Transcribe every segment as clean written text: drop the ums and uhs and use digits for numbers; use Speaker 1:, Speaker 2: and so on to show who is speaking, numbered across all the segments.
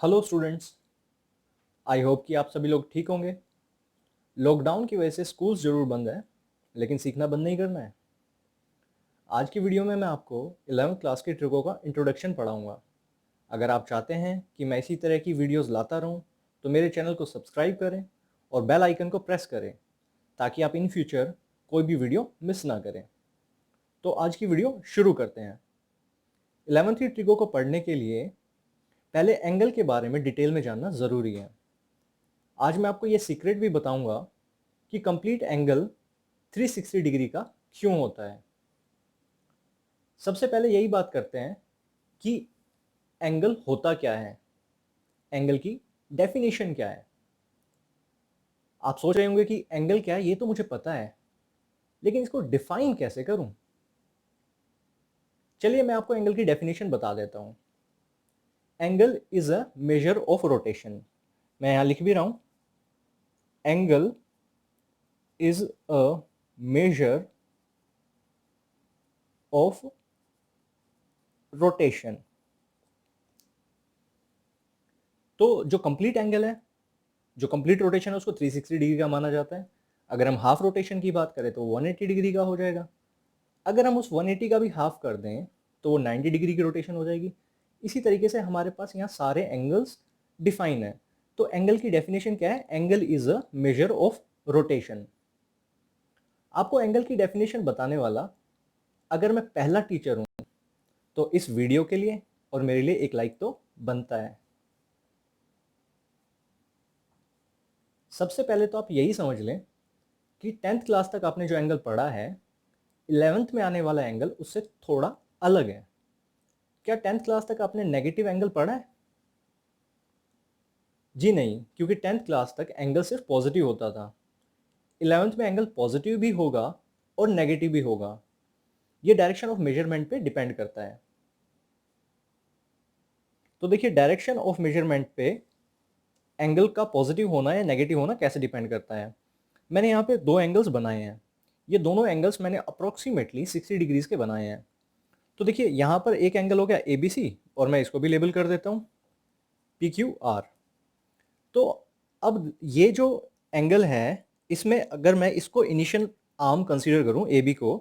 Speaker 1: Hello students, I hope कि आप सभी लोग ठीक होंगे। लॉकडाउन की वजह से स्कूल्स जरूर बंद है, लेकिन सीखना बंद नहीं करना है। आज की वीडियो में मैं आपको 11th क्लास के ट्रिकों का इंट्रोडक्शन पढ़ाऊंगा। अगर आप चाहते हैं कि मैं इसी तरह की वीडियोस लाता रहूं, तो मेरे चैनल को सब्सक्राइब करें और बेल आइकन को प्रेस करें, ताकि आप इन फ्यूचर कोई भी वीडियो मिस ना करें। तो आज की वीडियो शुरू करते हैं। 11th की ट्रिकों को पढ़ने के लिए पहले एंगल के बारे में डिटेल में जानना ज़रूरी है। आज मैं आपको ये सीक्रेट भी बताऊंगा कि कंप्लीट एंगल 360 डिग्री का क्यों होता है। सबसे पहले यही बात करते हैं कि एंगल होता क्या है, एंगल की डेफिनेशन क्या है। आप सोच रहे होंगे कि एंगल क्या है, ये तो मुझे पता है, लेकिन इसको डिफाइन कैसे करूं। चलिए मैं आपको एंगल की डेफिनेशन बता देता हूं। Angle is a measure of rotation. मैं यहां लिख भी रहा हूं, angle is a measure of rotation. तो जो कंप्लीट एंगल है, जो कंप्लीट रोटेशन है, उसको 360 डिग्री का माना जाता है। अगर हम हाफ रोटेशन की बात करें तो 180 डिग्री का हो जाएगा। अगर हम उस 180 का भी हाफ कर दें तो वो 90 डिग्री की रोटेशन हो जाएगी। इसी तरीके से हमारे पास यहाँ सारे एंगल्स डिफाइन है। तो एंगल की डेफिनेशन क्या है? Angle is a measure of rotation. आपको एंगल की डेफिनेशन बताने वाला अगर मैं पहला टीचर हूं, तो इस वीडियो के लिए और मेरे लिए एक लाइक तो बनता है। सबसे पहले तो आप यही समझ लें कि 10th क्लास तक आपने जो एंगल पढ़ा है, 11th में आने वाला एंगल उससे थोड़ा अलग है। क्या 10th क्लास तक आपने नेगेटिव एंगल पढ़ा है? जी नहीं, क्योंकि 10th क्लास तक एंगल सिर्फ पॉजिटिव होता था। 11th में एंगल पॉजिटिव भी होगा और नेगेटिव भी होगा। ये डायरेक्शन ऑफ मेजरमेंट पे डिपेंड करता है। तो देखिए, डायरेक्शन ऑफ मेजरमेंट पे एंगल का पॉजिटिव होना या नेगेटिव होना कैसे डिपेंड करता है। मैंने यहाँ पे दो एंगल्स बनाए हैं। ये दोनों एंगल्स मैंने अप्रोक्सीमेटली 60 डिग्रीज के बनाए हैं। तो देखिए, यहाँ पर एक एंगल हो गया ABC, और मैं इसको भी लेबल कर देता हूँ PQR। तो अब ये जो एंगल है, इसमें अगर मैं इसको इनिशियल आर्म कंसीडर करूं AB को,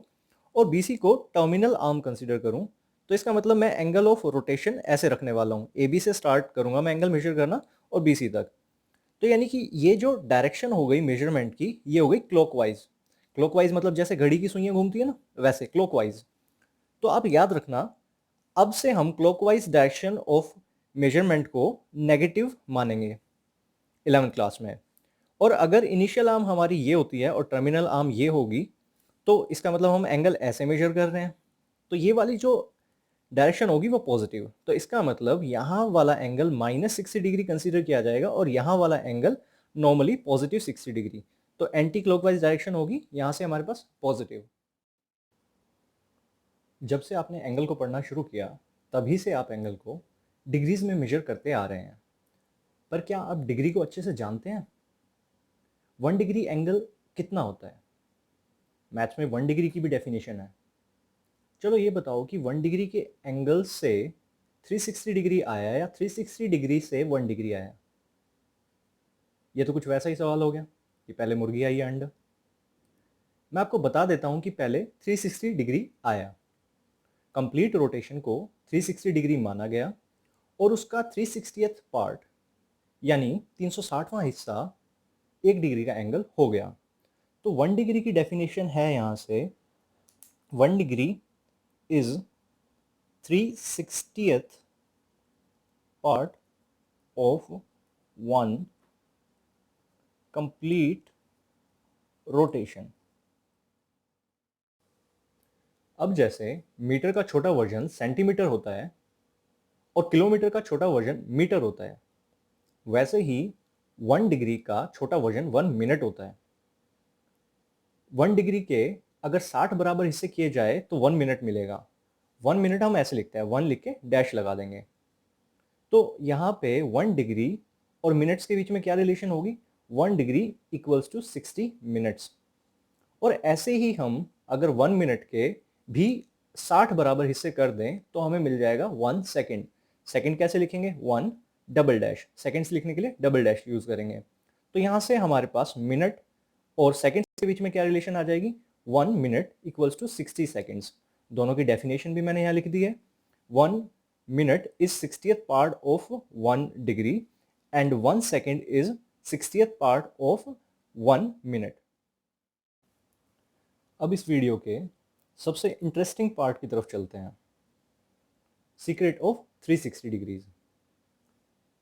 Speaker 1: और BC को टर्मिनल आर्म कंसीडर करूं, तो इसका मतलब मैं एंगल ऑफ रोटेशन ऐसे रखने वाला हूं। AB से स्टार्ट करूंगा मैं एंगल मेजर करना और BC तक। तो यानी कि ये जो डायरेक्शन हो गई मेजरमेंट की, ये हो गई क्लॉकवाइज। क्लॉकवाइज मतलब जैसे घड़ी की सुइयां घूमती है ना, वैसे क्लॉकवाइज। तो आप याद रखना, अब से हम क्लॉकवाइज डायरेक्शन ऑफ मेजरमेंट को नेगेटिव मानेंगे 11th क्लास में। और अगर इनिशियल आर्म हमारी ये होती है और टर्मिनल आर्म ये होगी, तो इसका मतलब हम एंगल ऐसे मेजर कर रहे हैं। तो ये वाली जो डायरेक्शन होगी वो पॉजिटिव। तो इसका मतलब यहाँ वाला एंगल -60 डिग्री कंसीडर किया जाएगा और यहाँ वाला एंगल नॉर्मली पॉजिटिव 60 डिग्री। तो एंटी क्लॉकवाइज डायरेक्शन होगी यहाँ से हमारे पास पॉजिटिव। जब से आपने एंगल को पढ़ना शुरू किया, तभी से आप एंगल को डिग्रीज में मेजर करते आ रहे हैं। पर क्या आप डिग्री को अच्छे से जानते हैं? 1 डिग्री एंगल कितना होता है? मैथ्स में 1 डिग्री की भी डेफिनेशन है। चलो ये बताओ कि 1 डिग्री के एंगल से 360 डिग्री आया या 360 डिग्री से 1 डिग्री आया? ये तो कुछ वैसा ही सवाल हो गया कि पहले मुर्गी आई या अंडा। मैं आपको बता देता हूं कि पहले 360 डिग्री आया। कंप्लीट रोटेशन को 360 डिग्री माना गया और उसका 360th पार्ट यानी 360वां हिस्सा 1 डिग्री का एंगल हो गया। तो 1 डिग्री की डेफिनेशन है यहां से, 1 degree is 360th part of one complete rotation। अब जैसे मीटर का छोटा वर्जन सेंटीमीटर होता है और किलोमीटर का छोटा वर्जन मीटर होता है, वैसे ही 1 डिग्री का छोटा वर्जन 1 मिनट होता है। 1 डिग्री के अगर 60 बराबर हिस्से किए जाए तो 1 मिनट मिलेगा। 1 मिनट हम ऐसे लिखते हैं, 1 लिख के डैश लगा देंगे। तो यहाँ पे 1 डिग्री और मिनट्स के बीच में क्या रिलेशन होगी? 1 डिग्री इक्वल्स टू 60 मिनट्स। और ऐसे ही हम अगर 1 मिनट के भी 60 बराबर हिस्से कर दें तो हमें मिल जाएगा 1 सेकेंड। सेकेंड कैसे लिखेंगे? 1 डबल डैश, सेकेंड्स लिखने के लिए डबल डैश यूज़ करेंगे। तो यहाँ से हमारे पास मिनट और सेकेंड्स के बीच में क्या रिलेशन आ जाएगी, 1 मिनट इक्वल्स टू 60 सेकेंड्स। दोनों की डेफिनेशन भी मैंने यहाँ लिख दी है। 1 minute is 60th part of 1 degree and 1 second is 60th part of 1 minute. अब इस वीडियो के सबसे इंटरेस्टिंग पार्ट की तरफ चलते हैं, सीक्रेट ऑफ 360 डिग्रीज।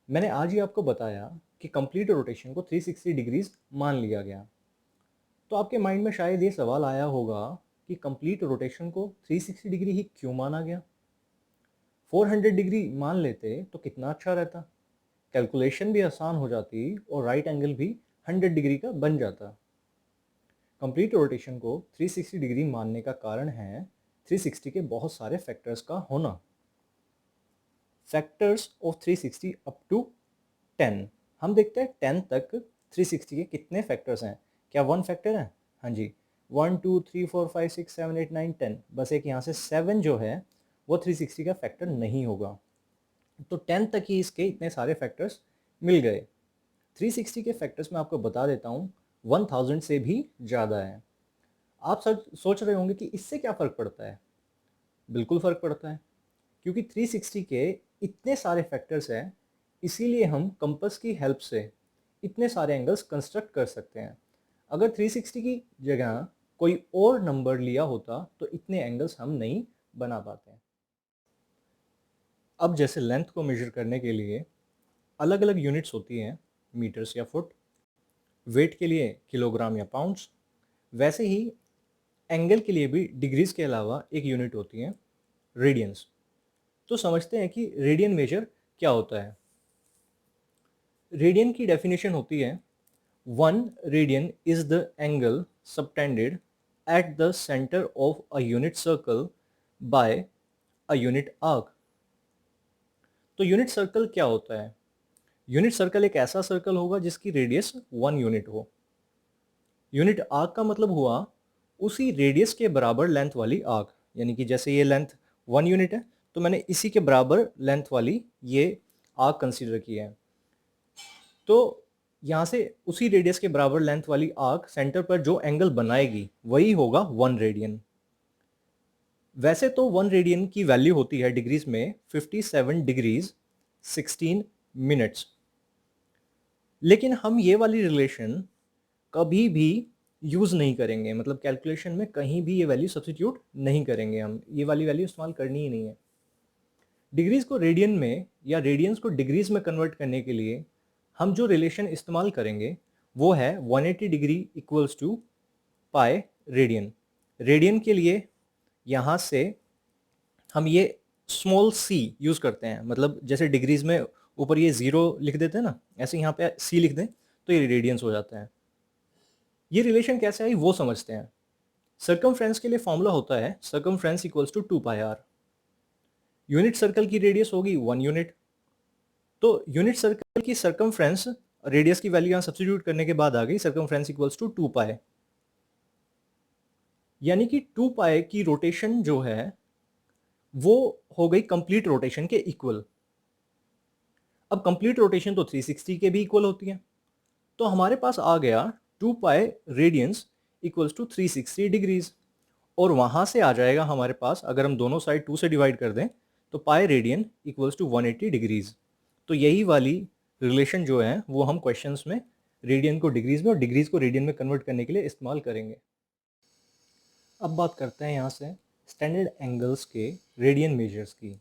Speaker 1: मैंने आज ही आपको बताया कि कंप्लीट रोटेशन को 360 डिग्रीज मान लिया गया। तो आपके माइंड में शायद ये सवाल आया होगा कि कंप्लीट रोटेशन को 360 डिग्री ही क्यों माना गया। 400 डिग्री मान लेते तो कितना अच्छा रहता, कैलकुलेशन भी आसान हो जाती और राइट एंगल भी 100 डिग्री का बन जाता। कंप्लीट रोटेशन को 360 डिग्री मानने का कारण है 360 के बहुत सारे फैक्टर्स का होना। Factors of 360 up to 10। हम देखते हैं 10 तक 360 के कितने फैक्टर्स हैं। क्या 1 फैक्टर है? हाँ जी, 1 2 3 4 5 6 7 8 9 10। बस एक यहाँ से 7 जो है वो 360 का फैक्टर नहीं होगा। तो 10 तक ही इसके इतने सारे फैक्टर्स मिल गए। 360 के फैक्टर्स मैं आपको बता देता हूँ 1000 से भी ज़्यादा है। आप सोच रहे होंगे कि इससे क्या फ़र्क पड़ता है। बिल्कुल फ़र्क पड़ता है, क्योंकि 360 के इतने सारे फैक्टर्स हैं, इसीलिए हम कंपास की हेल्प से इतने सारे एंगल्स कंस्ट्रक्ट कर सकते हैं। अगर 360 की जगह कोई और नंबर लिया होता तो इतने एंगल्स हम नहीं बना पाते। अब जैसे लेंथ को मेजर करने के लिए अलग अलग यूनिट्स होती हैं, मीटर्स या फुट, वेट के लिए किलोग्राम या पाउंड्स, वैसे ही एंगल के लिए भी डिग्रीज के अलावा एक यूनिट होती है, रेडियंस। तो समझते हैं कि रेडियन मेजर क्या होता है। रेडियन की डेफिनेशन होती है 1 radian is the angle subtended at the centre of a unit circle by a unit arc. तो यूनिट सर्कल क्या होता है? यूनिट सर्कल एक ऐसा सर्कल होगा जिसकी रेडियस 1 यूनिट हो। यूनिट आर्क का मतलब हुआ उसी रेडियस के बराबर लेंथ वाली आर्क, यानी कि जैसे ये लेंथ 1 यूनिट है तो मैंने इसी के बराबर लेंथ वाली ये आर्क कंसीडर की है। तो यहाँ से उसी रेडियस के बराबर लेंथ वाली आर्क सेंटर पर जो एंगल बनाएगी वही होगा 1 रेडियन। वैसे तो 1 रेडियन की वैल्यू होती है डिग्रीज में 57 डिग्रीज 16 मिनट्स, लेकिन हम ये वाली रिलेशन कभी भी यूज़ नहीं करेंगे, मतलब कैलकुलेशन में कहीं भी ये वैल्यू सब्स्टिट्यूट नहीं करेंगे। हम ये वाली वैल्यू इस्तेमाल करनी ही नहीं है। डिग्रीज को रेडियन में या रेडियंस को डिग्रीज में कन्वर्ट करने के लिए हम जो रिलेशन इस्तेमाल करेंगे वो है 180 degree equals to pi radian. Radian के लिए यहाँ से हम ये स्मॉल सी यूज़ करते हैं, मतलब जैसे डिग्रीज में ऊपर ये 0 लिख देते हैं ना, ऐसे यहाँ पे सी लिख दें तो ये रेडियंस हो जाता है। ये रिलेशन कैसे आई वो समझते हैं। सर्कमफ्रेंस के लिए फॉर्मूला होता है circumference equals to 2 pi r. Unit circle की रेडियस होगी 1 यूनिट, तो यूनिट सर्कल की सर्कमफ्रेंस रेडियस की वैल्यू यहाँ सब्स्टिट्यूट करने के बाद आ गई सर्कमफ्रेंस इक्वल्स टू 2 पाई, यानी कि 2 पाई की रोटेशन जो है वो हो गई कंप्लीट रोटेशन के इक्वल। अब कंप्लीट रोटेशन तो 360 के भी इक्वल होती है, तो हमारे पास आ गया 2 pi radians equals to 360 degrees, और वहां से आ जाएगा हमारे पास, अगर हम दोनों साइड 2 से डिवाइड कर दें तो pi radian equals to 180 degrees. तो यही वाली रिलेशन जो है वो हम क्वेश्चंस में रेडियन को डिग्रीज में और डिग्रीज को रेडियन में कन्वर्ट करने के लिए इस्तेमाल करेंगे। अब बात करते हैं यहाँ से स्टैंडर्ड एंगल्स के रेडियन मेजर्स की।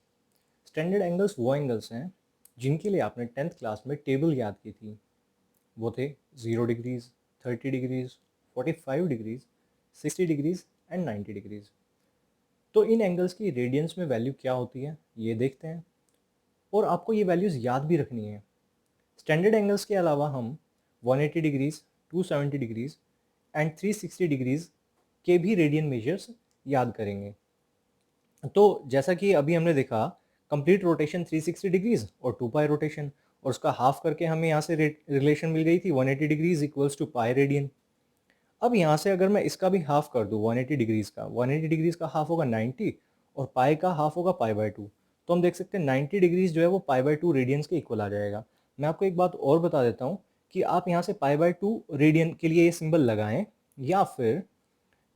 Speaker 1: स्टैंडर्ड एंगल्स वो एंगल्स हैं जिनके लिए आपने 10th क्लास में टेबल याद की थी। वो थे 0 degrees, 30 degrees, 45 degrees, 60 degrees and 90 degrees. तो इन एंगल्स की रेडियंस में वैल्यू क्या होती है ये देखते हैं, और आपको ये वैल्यूज़ याद भी रखनी है। स्टैंडर्ड एंगल्स के अलावा हम 180 डिग्रीज, 270 डिग्रीज एंड 360 डिग्रीज के भी रेडियन मेजर्स याद करेंगे। तो जैसा कि अभी हमने देखा कंप्लीट रोटेशन 360 डिग्रीज और 2 पाई रोटेशन, और उसका हाफ करके हमें यहाँ से रिलेशन मिल गई थी 180 degrees equals to pi radian. अब यहाँ से अगर मैं इसका भी हाफ कर दूँ 180 डिग्रीज का, 180 डिग्रीज का हाफ होगा 90 और पाई का हाफ होगा पाई बाय 2, तो हम देख सकते हैं 90 डिग्रीज जो है वो π/2 रेडियंस के इक्वल आ जाएगा। मैं आपको एक बात और बता देता हूँ कि आप यहाँ से π/2 रेडियन के लिए ये सिंबल लगाएं या फिर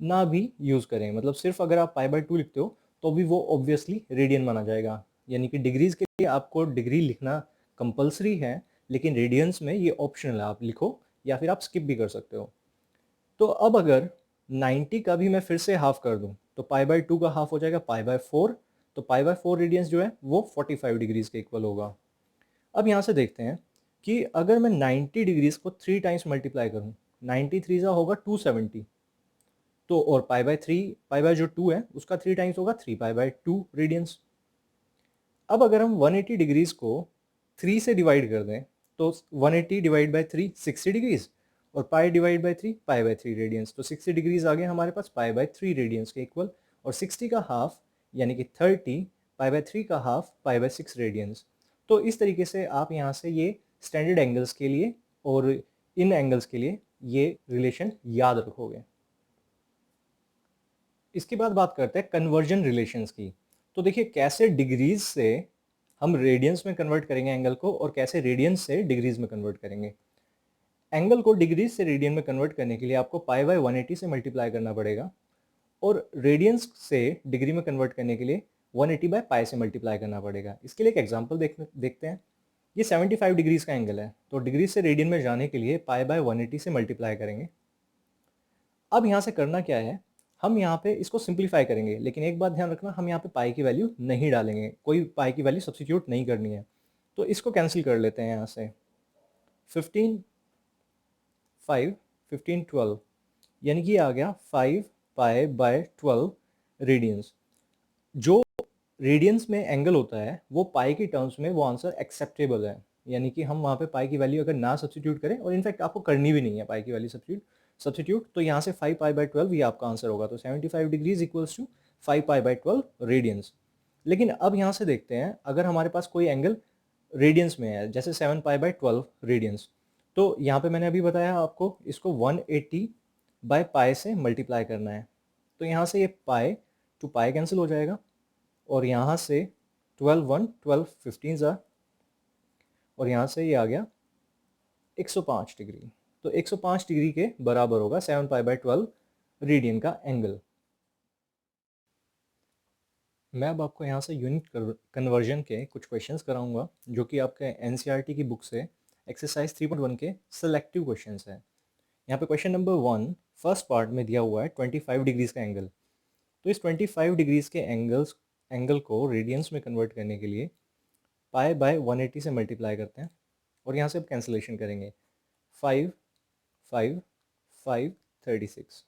Speaker 1: ना भी यूज़ करें, मतलब सिर्फ अगर आप π/2 लिखते हो तो भी वो ऑब्वियसली रेडियन माना जाएगा। यानी कि डिग्रीज के लिए आपको डिग्री लिखना कंपलसरी है, लेकिन रेडियंस में ये ऑप्शनल है, आप लिखो या फिर आप स्किप भी कर सकते हो। तो अब अगर 90 का भी मैं फिर से हाफ कर दूं तो π/2 का हाफ हो जाएगा π/4, तो π/4 रेडियंस जो है वो 45 डिग्रीज के इक्वल होगा। अब यहाँ से देखते हैं कि अगर मैं 90 डिग्रीज को 3 टाइम्स मल्टीप्लाई करूँ, 93 का होगा 270, तो और π/3 π जो 2 है उसका 3 टाइम्स होगा 3π/2 रेडियंस। अब अगर हम 180 डिग्रीज को 3 से डिवाइड कर दें तो 180 डिवाइड बाई 3 60 डिग्रीज, और पाई डिवाइड बाई 3 π/3 रेडियंस, तो 60 डिग्रीज आ गए हमारे पास π/3 रेडियंस के इक्वल, और 60 का हाफ यानी कि 30 π/3 का हाफ π/6 रेडियंस। तो इस तरीके से आप यहाँ से ये स्टैंडर्ड एंगल्स के लिए और इन एंगल्स के लिए ये रिलेशन याद रखोगे। इसके बाद बात करते हैं कन्वर्जन रिलेशंस की। तो देखिए कैसे डिग्रीज से हम रेडियंस में कन्वर्ट करेंगे एंगल को, और कैसे रेडियंस से डिग्रीज में कन्वर्ट करेंगे। एंगल को डिग्रीज से रेडियन में कन्वर्ट करने के लिए आपको π/180 से मल्टीप्लाई करना पड़ेगा, और रेडियंस से डिग्री में कन्वर्ट करने के लिए 180/π से मल्टीप्लाई करना पड़ेगा। इसके लिए एक एग्जांपल देखते हैं। ये 75 डिग्रीज का एंगल है, तो डिग्रीज से रेडियन में जाने के लिए π/180 से मल्टीप्लाई करेंगे। अब यहाँ से करना क्या है, हम यहाँ पे इसको सिंप्लीफाई करेंगे, लेकिन एक बात ध्यान रखना, हम यहाँ पे पाई की वैल्यू नहीं डालेंगे, कोई पाई की वैल्यू सब्स्टिट्यूट नहीं करनी है। तो इसको कैंसिल कर लेते हैं यहाँ से, 15 5 15 12, यानी कि आ गया 5π/12 रेडियंस। जो रेडियंस में एंगल होता है वो पाई की टर्म्स में वो आंसर एक्सेप्टेबल है, यानी कि हम वहाँ पे पाई की वैल्यू अगर ना सब्स्टिट्यूट करें, और इनफैक्ट आपको करनी भी नहीं है पाई की वैल्यू सब्स्टिट्यूट, तो यहाँ से 5π/12 ये आपका आंसर होगा। तो 75 डिग्रीज इक्वल्स टू 5π/12 रेडियंस। लेकिन अब यहाँ से देखते हैं, अगर हमारे पास कोई एंगल रेडियंस में है जैसे 7π/12 रेडियंस, तो यहाँ पे मैंने अभी बताया आपको इसको 180/π से मल्टीप्लाई करना है। तो यहाँ से ये पाई टू पाई कैंसिल हो जाएगा, और यहाँ से 12 1 12 15 ज़ा, और यहाँ से ये आ गया 105 डिग्री। तो 105 डिग्री के बराबर होगा 7π/12 रेडियन का एंगल। मैं अब आपको यहाँ से यूनिट कन्वर्जन के कुछ क्वेश्चंस कराऊंगा, जो कि आपके एनसीईआरटी की बुक से एक्सरसाइज 3.1 के सिलेक्टिव क्वेश्चंस हैं। यहाँ पे क्वेश्चन नंबर 1 फर्स्ट पार्ट में दिया हुआ है 25 डिग्रीज का एंगल। तो इस 25 डिग्रीज के एंगल को रेडियंस में कन्वर्ट करने के लिए π/180 से मल्टीप्लाई करते हैं, और यहाँ से अब कैंसिलेशन करेंगे 5 5 5 36।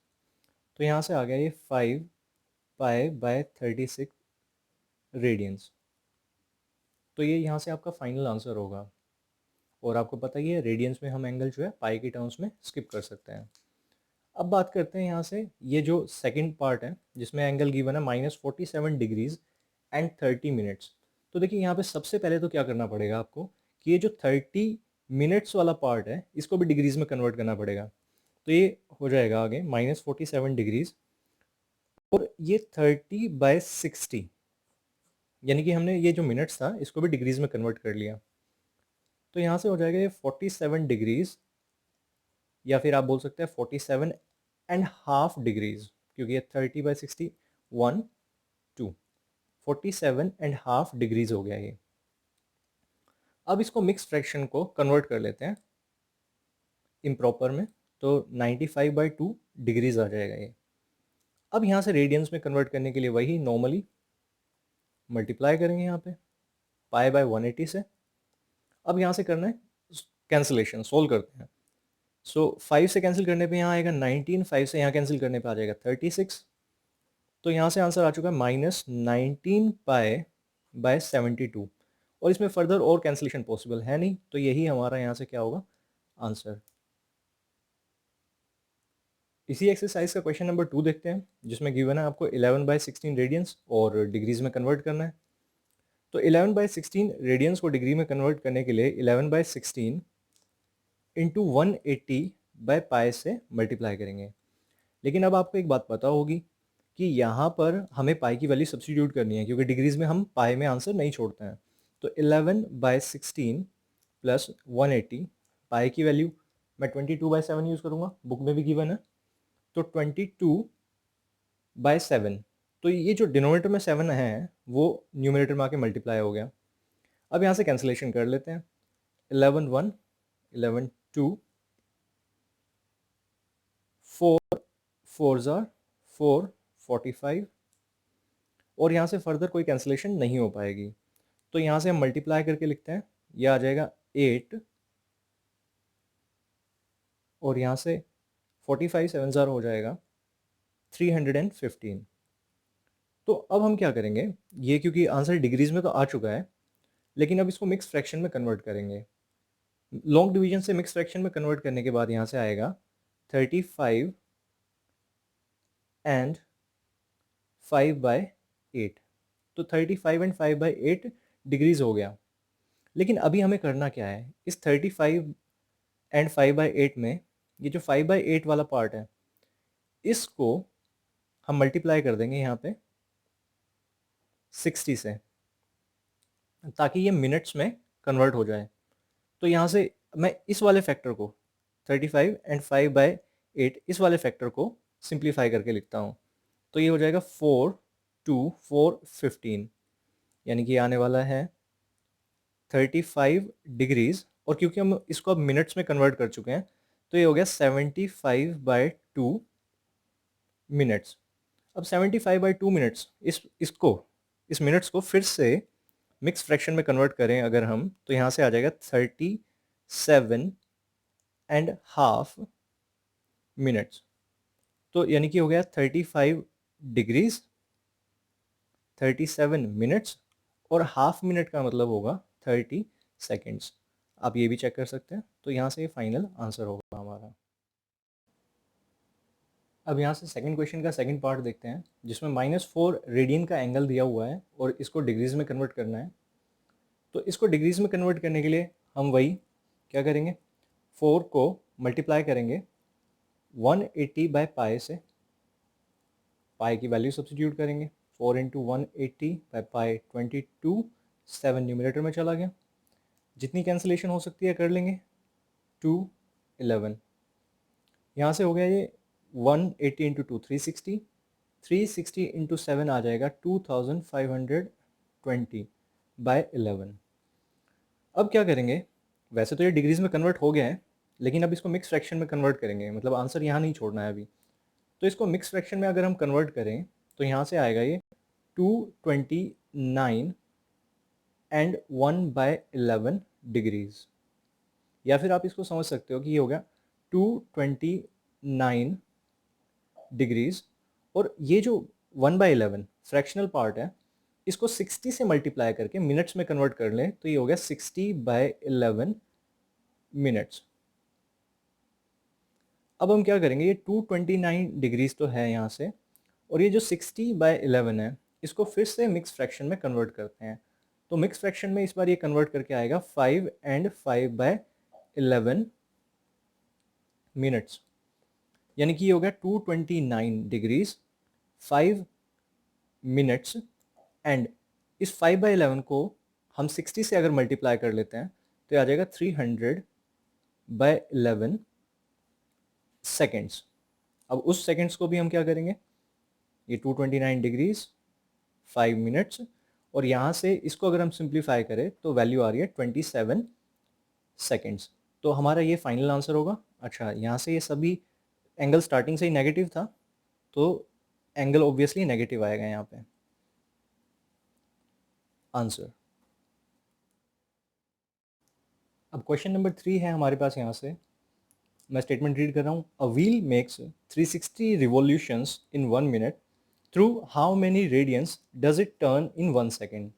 Speaker 1: तो यहाँ से आ गया ये 5π/36 रेडियंस। तो ये यहाँ से आपका फाइनल आंसर होगा, और आपको पता ही है रेडियंस में हम एंगल जो है पाई के टर्म्स में स्किप कर सकते हैं। अब बात करते हैं यहाँ से ये जो सेकंड पार्ट है जिसमें एंगल गिवन है -47 डिग्रीज एंड 30 मिनट्स। तो देखिए यहाँ पे सबसे पहले तो क्या करना पड़ेगा आपको कि ये जो 30 मिनट्स वाला पार्ट है इसको भी डिग्रीज में कन्वर्ट करना पड़ेगा। तो ये हो जाएगा आगे -47 डिग्रीज, और ये 30/60, यानी कि हमने ये जो मिनट्स था इसको भी डिग्रीज में कन्वर्ट कर लिया। तो यहाँ से हो जाएगा ये 47 डिग्रीज, या फिर आप बोल सकते हैं 47.5 डिग्रीज, क्योंकि ये 30/60 1 2 47.5 डिग्रीज हो गया ये। अब इसको मिक्स फ्रैक्शन को कन्वर्ट कर लेते हैं इम्प्रॉपर में, तो 95/2 डिग्रीज आ जाएगा ये। अब यहाँ से रेडियंस में कन्वर्ट करने के लिए वही नॉर्मली मल्टीप्लाई करेंगे यहाँ पे π/180 से। अब यहाँ से करना है कैंसिलेशन, सोल्व करते हैं। सो 5 से कैंसिल करने पे यहाँ आएगा 19, 5 से यहाँ कैंसिल करने पे आ जाएगा 36। तो यहाँ से आंसर आ चुका है -19π/72, और इसमें फर्दर और कैंसिलेशन पॉसिबल है नहीं, तो यही हमारा यहाँ से क्या होगा आंसर। इसी एक्सरसाइज का क्वेश्चन नंबर 2 देखते हैं, जिसमें गिवन है आपको 11/16 रेडियंस और डिग्रीज में कन्वर्ट करना है। तो 11/16 रेडियंस को डिग्री में कन्वर्ट करने के लिए 11/16 इंटू 180/π से मल्टीप्लाई करेंगे। लेकिन अब आपको एक बात पता होगी कि यहाँ पर हमें पाई की वैल्यू सब्स्टिट्यूट करनी है, क्योंकि डिग्रीज में हम पाई में आंसर नहीं छोड़ते हैं। तो 11/16 प्लस 180, पाई की वैल्यू मैं 22/7 यूज़ करूँगा, बुक में भी गिवन है। तो 22/7, तो ये जो डिनोमिनेटर में 7 है वो न्यूमरेटर में आके मल्टीप्लाई हो गया। अब यहाँ से कैंसिलेशन कर लेते हैं। 11 1, 11 2, 4 4 ज़ार 4, 45, और यहाँ से फर्दर कोई कैंसिलेशन नहीं हो पाएगी। तो यहाँ से हम मल्टीप्लाई करके लिखते हैं, ये आ जाएगा 8, और यहाँ से 45 7 ज़ार हो जाएगा 315। तो अब हम क्या करेंगे, ये क्योंकि आंसर डिग्रीज में तो आ चुका है, लेकिन अब इसको मिक्स फ्रैक्शन में कन्वर्ट करेंगे। लॉन्ग डिवीजन से मिक्स फ्रैक्शन में कन्वर्ट करने के बाद यहाँ से आएगा 35 एंड 5/8। तो 35 एंड 5/8 डिग्रीज हो गया। लेकिन अभी हमें करना क्या है, इस 35 एंड 5/8 में ये जो 5/8 वाला पार्ट है इसको हम मल्टीप्लाई कर देंगे यहाँ पे 60 से, ताकि ये मिनट्स में कन्वर्ट हो जाए। तो यहाँ से मैं इस वाले फैक्टर को 35 एंड 5/8 इस वाले फैक्टर को सिंप्लीफाई करके लिखता हूँ। तो ये हो जाएगा 4 2 4 15, यानी कि आने वाला है 35 डिग्रीज, और क्योंकि हम इसको अब मिनट्स में कन्वर्ट कर चुके हैं तो ये हो गया 75/2 मिनट्स। अब 75/2 मिनट्स इस मिनट्स को फिर से मिक्स फ्रैक्शन में कन्वर्ट करें अगर हम, तो यहाँ से आ जाएगा 37.5 मिनट्स। तो यानी कि हो गया 35 डिग्रीज 37 मिनट्स, और हाफ मिनट का मतलब होगा 30 सेकेंड्स। आप ये भी चेक कर सकते हैं। तो यहाँ से ये फाइनल आंसर होगा हमारा। अब यहाँ से सेकंड क्वेश्चन का सेकंड पार्ट देखते हैं, जिसमें -4 रेडियन का एंगल दिया हुआ है और इसको डिग्रीज में कन्वर्ट करना है। तो इसको डिग्रीज में कन्वर्ट करने के लिए हम वही क्या करेंगे, 4 को मल्टीप्लाई करेंगे 180/पाई से, पाई की वैल्यू सब्स्टिट्यूट करेंगे। 4 × 180/पाई 22, 7 न्यूमरेटर में चला गया। जितनी कैंसिलेशन हो सकती है कर लेंगे। 2 11, यहाँ से हो गया ये 180 × 2 360, 360 × 7 आ जाएगा 2520/11। अब क्या करेंगे, वैसे तो ये डिग्रीज में कन्वर्ट हो गया है, लेकिन अब इसको मिक्स फ्रैक्शन में कन्वर्ट करेंगे, मतलब आंसर यहाँ नहीं छोड़ना है अभी। तो इसको मिक्स फ्रैक्शन में अगर हम कन्वर्ट करें तो यहाँ से आएगा ये 229 एंड 1/11 डिग्रीज, या फिर आप इसको समझ सकते हो कि ये हो गया 229 डिग्रीज, और ये जो 1/11 फ्रैक्शनल पार्ट है इसको 60 से मल्टीप्लाई करके मिनट्स में कन्वर्ट कर लें तो ये हो गया 60/11 मिनट्स। अब हम क्या करेंगे, ये 229 डिग्रीज तो है यहाँ से, और ये जो 60/11 है इसको फिर से मिक्स फ्रैक्शन में कन्वर्ट करते हैं। तो मिक्स फ्रैक्शन में इस बार ये कन्वर्ट करके आएगा 5 एंड 5/11 मिनट्स, यानी कि ये हो गया 229 डिग्रीज 5 मिनट्स। एंड इस 5/11 को हम 60 से अगर मल्टीप्लाई कर लेते हैं तो आ जाएगा 300/11 सेकेंड्स। अब उस सेकेंड्स को भी हम क्या करेंगे, ये 229 डिग्रीज 5 मिनट्स, और यहाँ से इसको अगर हम सिंप्लीफाई करें तो वैल्यू आ रही है 27 सेकेंड्स। तो हमारा ये फाइनल आंसर होगा। अच्छा, यहाँ से ये सभी एंगल स्टार्टिंग से ही नेगेटिव था, तो एंगल ऑब्वियसली नेगेटिव आएगा यहाँ पे आंसर। अब क्वेश्चन नंबर 3 है हमारे पास। यहाँ से मैं स्टेटमेंट रीड कर रहा हूँ। A wheel makes 360 revolutions in 1 minute, through how many radians does it turn in 1 second.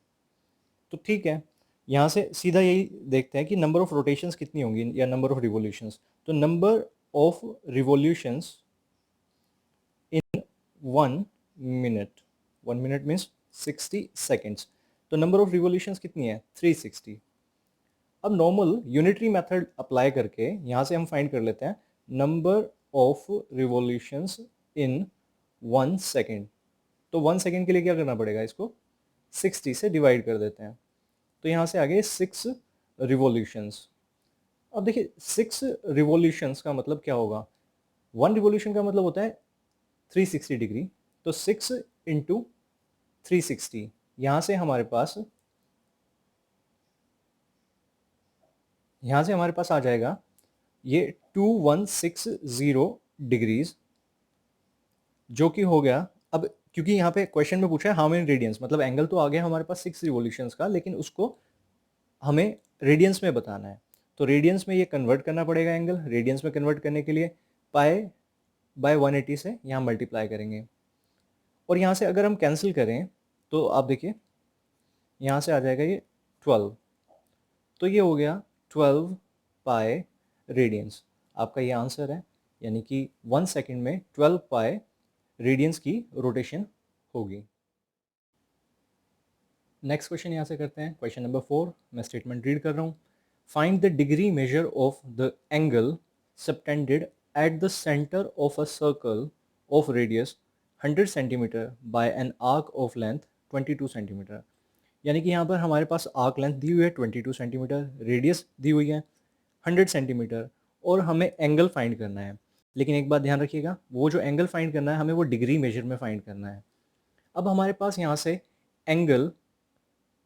Speaker 1: तो ठीक है, यहाँ से सीधा यही देखते हैं कि नंबर ऑफ रोटेशंस कितनी होंगी या नंबर ऑफ रिवॉल्यूशंस। तो number of revolutions in 1 minute, 1 minute means 60 seconds. तो नंबर ऑफ रिवॉल्यूशंस कितनी है, 360। अब नॉर्मल यूनिटरी मेथड अप्लाई करके यहाँ से हम फाइंड कर लेते हैं number of revolutions in 1 second. तो 1 सेकेंड के लिए क्या करना पड़ेगा, इसको 60 से डिवाइड कर देते हैं। तो यहाँ से आ गए 6 रिवॉल्यूशंस। अब देखिए 6 रिवॉल्यूशंस का मतलब क्या होगा, 1 रिवॉल्यूशन का मतलब होता है 360 डिग्री, तो 6 इंटू 360, यहाँ से हमारे पास आ जाएगा ये 2160 डिग्रीज, जो कि हो गया। अब क्योंकि यहाँ पे क्वेश्चन में पूछा है हाउ मेनी रेडियंस, मतलब एंगल तो आ गया हमारे पास 6 रिवॉल्यूशंस का, लेकिन उसको हमें रेडियंस में बताना है। तो रेडियंस में ये कन्वर्ट करना पड़ेगा एंगल। रेडियंस में कन्वर्ट करने के लिए पाई बाय 180 से यहाँ मल्टीप्लाई करेंगे, और यहाँ से अगर हम कैंसिल करें तो आप देखिए यहाँ से आ जाएगा ये 12, तो ये हो गया 12 पाई रेडियंस। आपका ये आंसर है, यानी कि 1 सेकेंड में 12 पाई रेडियंस की रोटेशन होगी। नेक्स्ट क्वेश्चन यहाँ से करते हैं, क्वेश्चन नंबर 4। मैं स्टेटमेंट रीड कर रहा हूँ। Find the degree measure of the angle subtended at the centre of a circle of radius 100 centimetre bye an arc of length 22 centimetre. यानी कि यहाँ पर हमारे पास आर्क लेंथ दी हुई है 22 सेंटीमीटर, रेडियस दी हुई है 100 सेंटीमीटर, और हमें एंगल फाइंड करना है। लेकिन एक बात ध्यान रखिएगा, वो जो एंगल फाइंड करना है हमें वो डिग्री मेजर में फाइंड करना है। अब हमारे पास यहाँ से एंगल,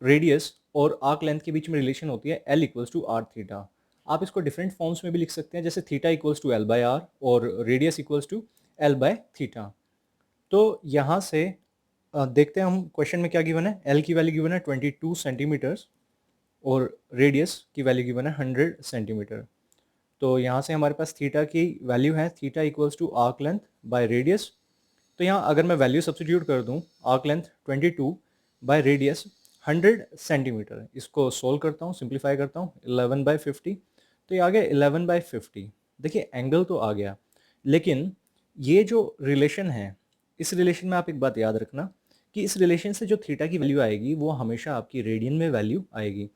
Speaker 1: रेडियस और आर्क लेंथ के बीच में रिलेशन होती है L equals to r theta. आप इसको डिफरेंट फॉर्म्स में भी लिख सकते हैं, जैसे theta equals to L by R और radius equals to L by theta. तो यहाँ से देखते हैं हम क्वेश्चन में क्या गिवन है। L की वैल्यू गिवन है 22 सेंटीमीटर्स और रेडियस की वैल्यू गिवन है 100 सेंटीमीटर। तो यहाँ से हमारे पास थीटा की वैल्यू है theta equals to arc length by radius. तो यहाँ अगर मैं वैल्यू सब्स्टिट्यूट कर दूँ, arc length 22 by radius 100 centimetre, इसको सोल्व करता हूँ, सिंप्लीफाई करता हूँ, 11/50, तो ये आ गया 11/50। देखिए एंगल तो आ गया, लेकिन ये जो रिलेशन है, इस रिलेशन में आप एक बात याद रखना कि इस रिलेशन से जो थीटा की वैल्यू आएगी वो हमेशा आपकी रेडियन में वैल्यू आएगी।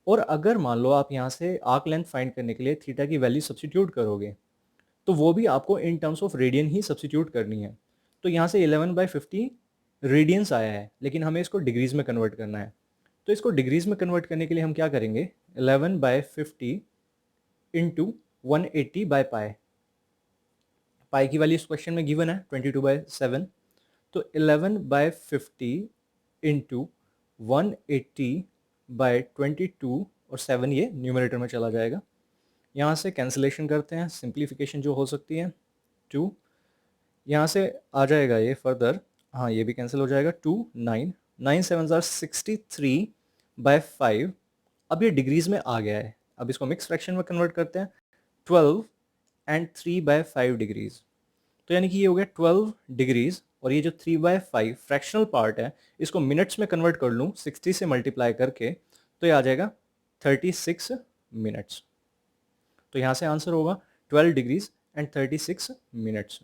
Speaker 1: और अगर मान लो आप यहाँ से आर्क लेंथ फाइंड करने के लिए थीटा की वैल्यू सब्स्टिट्यूट करोगे, तो वो भी आपको in terms of radian he substitute करनी है। तो यहाँ से 11/50 रेडियंस आया है, लेकिन हमें इसको डिग्रीज में कन्वर्ट करना है। तो इसको डिग्रीज में कन्वर्ट करने के लिए हम क्या करेंगे, 11/50 इंटू 180 बाय पाई। पाई की वैल्यू इस क्वेश्चन में गिवन है 22/7, तो 11/50 इंटू 180/22 और 7 ये न्यूमरेटर में चला जाएगा। यहाँ से कैंसिलेशन करते हैं, सिंप्लीफिकेशन जो हो सकती है 2, यहाँ से आ जाएगा ये फर्दर, हाँ ये भी कैंसिल हो जाएगा, 2 9 9 7 63/5। अब ये डिग्रीज में आ गया है। अब इसको मिक्स फ्रैक्शन में कन्वर्ट करते हैं, 12 एंड 3/5 डिग्रीज। तो यानी कि ये हो गया 12 डिग्रीज, और ये जो 3/5 फ्रैक्शनल पार्ट है, इसको मिनट्स में कन्वर्ट कर लूँ 60 से मल्टीप्लाई करके, तो ये आ जाएगा 36 मिनट्स। तो यहाँ से आंसर होगा 12 डिग्रीज एंड 36 मिनट्स।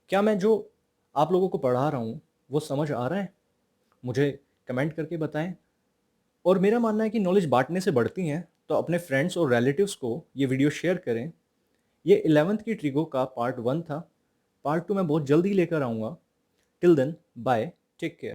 Speaker 1: क्या मैं जो आप लोगों को पढ़ा रहा हूँ वो समझ आ रहा है? मुझे कमेंट करके बताएं। और मेरा मानना है कि नॉलेज बांटने से बढ़ती हैं, तो अपने फ्रेंड्स और रिलेटिव्स को ये वीडियो शेयर करें। ये 11th की ट्रिगो का पार्ट 1 था। पार्ट 2 मैं बहुत जल्दी लेकर आऊँगा। Till then bye, take care.